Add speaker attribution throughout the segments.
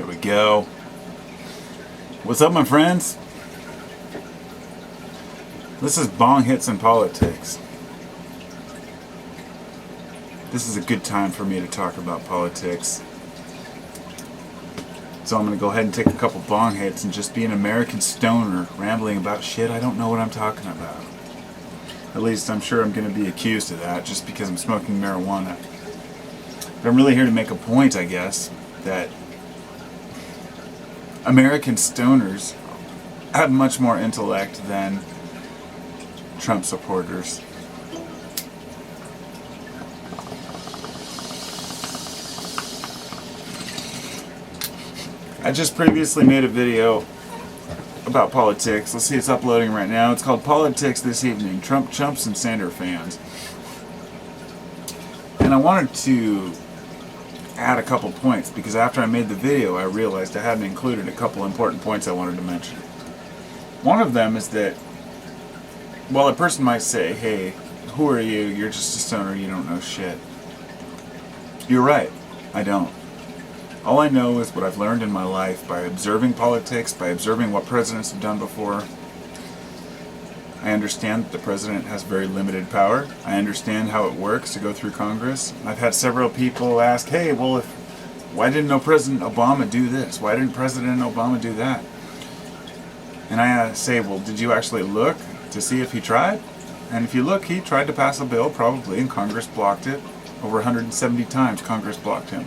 Speaker 1: There we go. What's up, my friends? This is Bong Hits in Politics. This is a good time for me to talk about politics. So I'm going to go ahead and take a couple bong hits and just be an American stoner rambling about shit I don't know what I'm talking about. At least I'm sure I'm going to be accused of that just because I'm smoking marijuana. But I'm really here to make a point, I guess, that American stoners have much more intellect than Trump supporters. I just previously made a video about politics. Let's see, it's uploading right now. It's called Politics This Evening, Trump Chumps and Sander Fans. And I wanted to add a couple points because after I made the video I realized I hadn't included a couple important points I wanted to mention. One of them is that while a person might say, hey, who are you? You're just a stoner, you don't know shit. You're right, I don't. All I know is what I've learned in my life by observing politics, by observing what presidents have done before. I understand that the president has very limited power. I understand how it works to go through Congress. I've had several people ask, hey, well, why didn't President Obama do this? Why didn't President Obama do that? And I say, well, did you actually look to see if he tried? And if you look, he tried to pass a bill, probably, and Congress blocked it. Over 170 times Congress blocked him.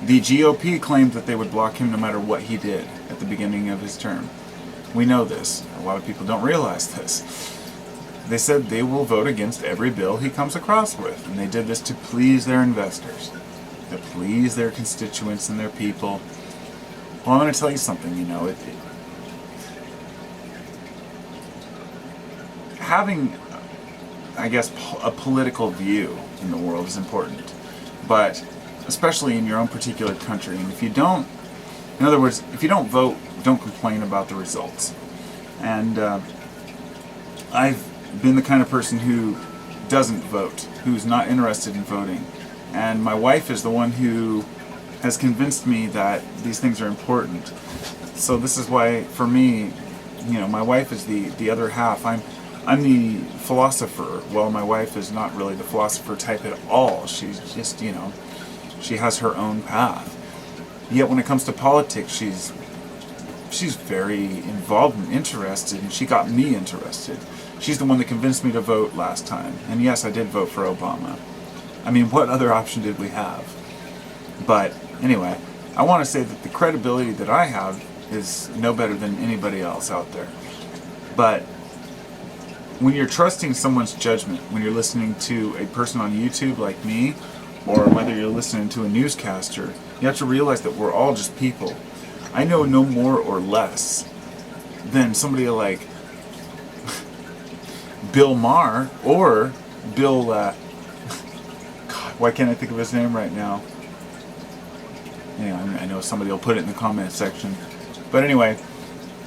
Speaker 1: The GOP claimed that they would block him no matter what he did at the beginning of his term. We know this. A lot of people don't realize this. They said they will vote against every bill he comes across with, and they did this to please their investors, to please their constituents and their people. Well, I'm going to tell you something, having, I guess, a political view in the world is important, but especially in your own particular country. And if you don't, in other words, if you don't vote, don't complain about the results. And I've been the kind of person who doesn't vote, who's not interested in voting. And my wife is the one who has convinced me that these things are important. So this is why, for me, my wife is the other half. I'm the philosopher. Well, my wife is not really the philosopher type at all. She's just, she has her own path. Yet when it comes to politics, she's very involved and interested, and she got me interested. She's the one that convinced me to vote last time. And yes, I did vote for Obama. I mean, what other option did we have? But anyway, I want to say that the credibility that I have is no better than anybody else out there. But when you're trusting someone's judgment, when you're listening to a person on YouTube like me, or whether you're listening to a newscaster, you have to realize that we're all just people. I know no more or less than somebody like Bill Maher or Bill, God, why can't I think of his name right now? I know somebody will put it in the comment section. But anyway,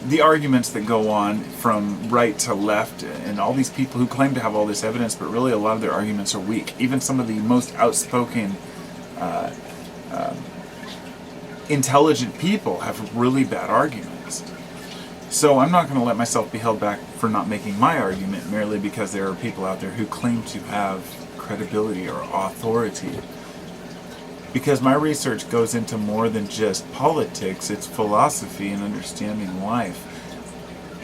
Speaker 1: the arguments that go on from right to left, and all these people who claim to have all this evidence, but really a lot of their arguments are weak. Even some of the most outspoken, intelligent people have really bad arguments. So I'm not going to let myself be held back for not making my argument merely because there are people out there who claim to have credibility or authority. Because my research goes into more than just politics, it's philosophy and understanding life.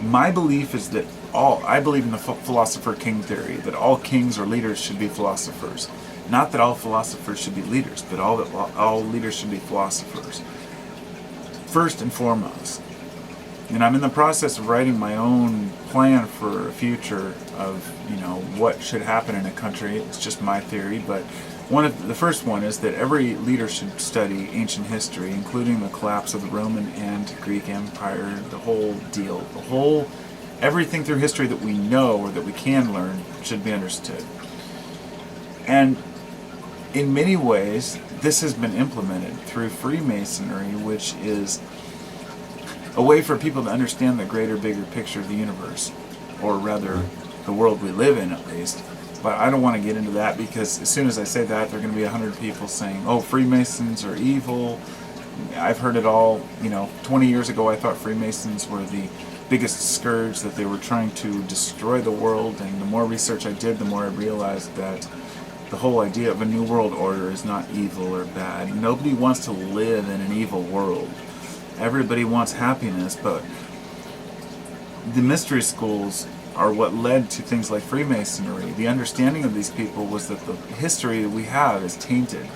Speaker 1: My belief is that I believe in the philosopher king theory, that all kings or leaders should be philosophers. Not that all philosophers should be leaders, but all leaders should be philosophers. First and foremost. And I'm in the process of writing my own plan for a future of, what should happen in a country. It's just my theory, but the first one is that every leader should study ancient history, including the collapse of the Roman and Greek Empire, the whole deal. Everything through history that we know or that we can learn should be understood. And in many ways, this has been implemented through Freemasonry, which is a way for people to understand the greater, bigger picture of the universe, or rather, the world we live in, at least. But I don't want to get into that because as soon as I say that, there are going to be 100 people saying, oh, Freemasons are evil, I've heard it all. 20 years ago I thought Freemasons were the biggest scourge, that they were trying to destroy the world, and the more research I did, the more I realized that the whole idea of a new world order is not evil or bad. Nobody wants to live in an evil world. Everybody wants happiness, but the mystery schools are what led to things like Freemasonry. The understanding of these people was that the history that we have is tainted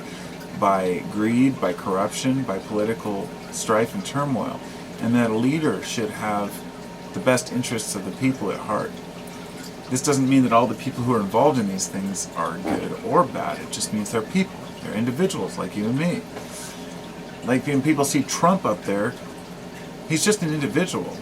Speaker 1: by greed, by corruption, by political strife and turmoil, and that a leader should have the best interests of the people at heart. This doesn't mean that all the people who are involved in these things are good or bad. It just means they're people. They're individuals like you and me. Like when people see Trump up there, he's just an individual.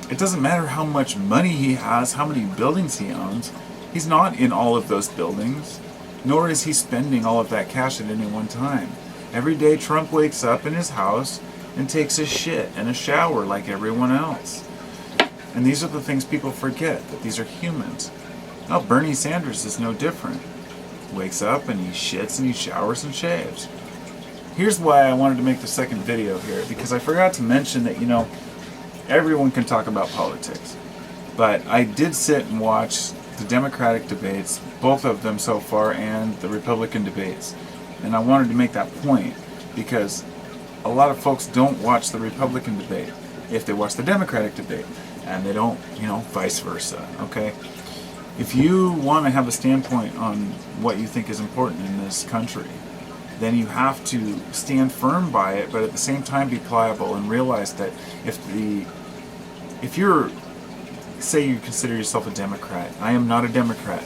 Speaker 1: It doesn't matter how much money he has, how many buildings he owns. He's not in all of those buildings, nor is he spending all of that cash at any one time. Every day Trump wakes up in his house and takes a shit and a shower like everyone else. And these are the things people forget, that these are humans. Now, Bernie Sanders is no different. Wakes up and he shits and he showers and shaves. Here's why I wanted to make the second video here, because I forgot to mention that, everyone can talk about politics. But I did sit and watch the Democratic debates, both of them so far, and the Republican debates. And I wanted to make that point, because a lot of folks don't watch the Republican debate if they watch the Democratic debate. And they don't, vice versa, okay? If you want to have a standpoint on what you think is important in this country, then you have to stand firm by it, but at the same time be pliable and realize that if you're, say you consider yourself a Democrat, I am not a Democrat,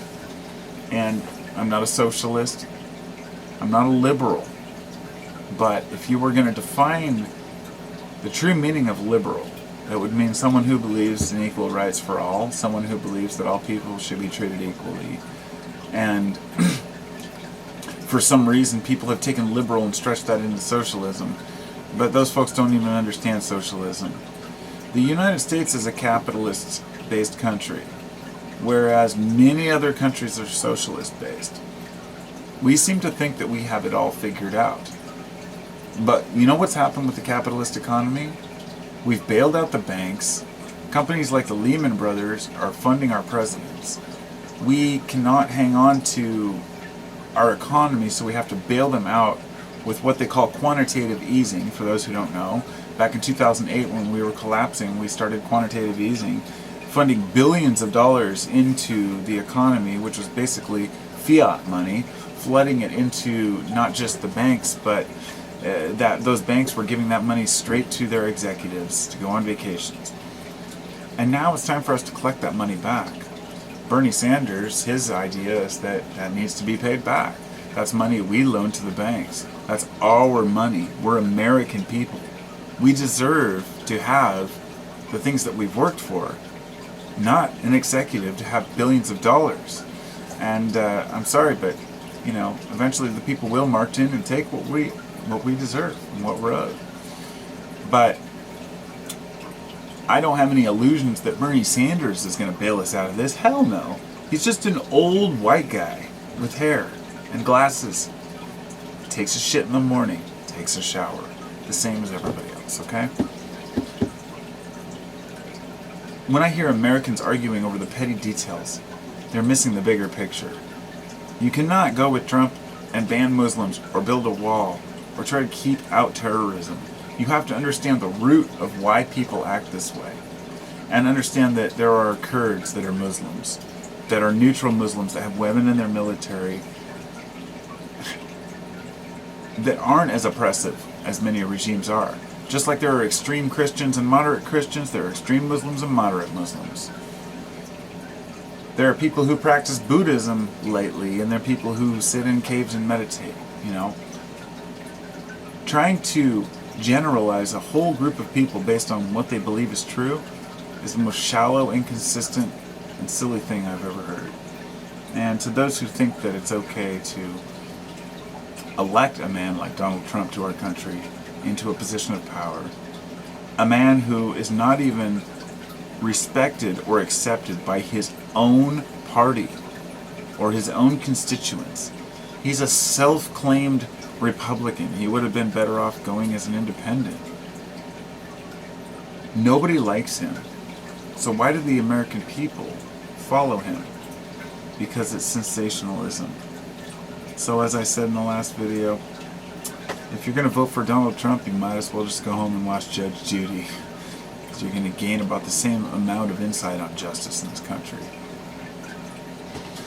Speaker 1: and I'm not a socialist, I'm not a liberal, but if you were going to define the true meaning of liberal, that would mean someone who believes in equal rights for all, someone who believes that all people should be treated equally. And for some reason, people have taken liberal and stretched that into socialism. But those folks don't even understand socialism. The United States is a capitalist-based country, whereas many other countries are socialist-based. We seem to think that we have it all figured out. But you know what's happened with the capitalist economy? We've bailed out the banks. Companies like the Lehman Brothers are funding our presidents. We cannot hang on to our economy, so we have to bail them out with what they call quantitative easing, for those who don't know. Back in 2008, when we were collapsing, we started quantitative easing, funding billions of dollars into the economy, which was basically fiat money, flooding it into not just the banks, but that those banks were giving that money straight to their executives to go on vacations. And now it's time for us to collect that money back. Bernie Sanders, his idea is that that needs to be paid back. That's money we loan to the banks. That's our money. We're American people. We deserve to have the things that we've worked for, not an executive to have billions of dollars. And I'm sorry, but eventually the people will march in and take what we deserve and what we're owed. But I don't have any illusions that Bernie Sanders is going to bail us out of this. Hell no. He's just an old white guy with hair and glasses. Takes a shit in the morning, takes a shower, the same as everybody else, okay? When I hear Americans arguing over the petty details, they're missing the bigger picture. You cannot go with Trump and ban Muslims or build a wall or try to keep out terrorism. You have to understand the root of why people act this way, and understand that there are Kurds that are Muslims, that are neutral Muslims, that have women in their military, that aren't as oppressive as many regimes are. Just like there are extreme Christians and moderate Christians, there are extreme Muslims and moderate Muslims. There are people who practice Buddhism lately, and there are people who sit in caves and meditate, Trying to generalize a whole group of people based on what they believe is true is the most shallow, inconsistent, and silly thing I've ever heard. And to those who think that it's okay to elect a man like Donald Trump to our country into a position of power, a man who is not even respected or accepted by his own party or his own constituents. He's a self-claimed Republican. He would have been better off going as an independent. Nobody likes him. So why do the American people follow him? Because it's sensationalism. So as I said in the last video, if you're going to vote for Donald Trump, you might as well just go home and watch Judge Judy. Because you're going to gain about the same amount of insight on justice in this country.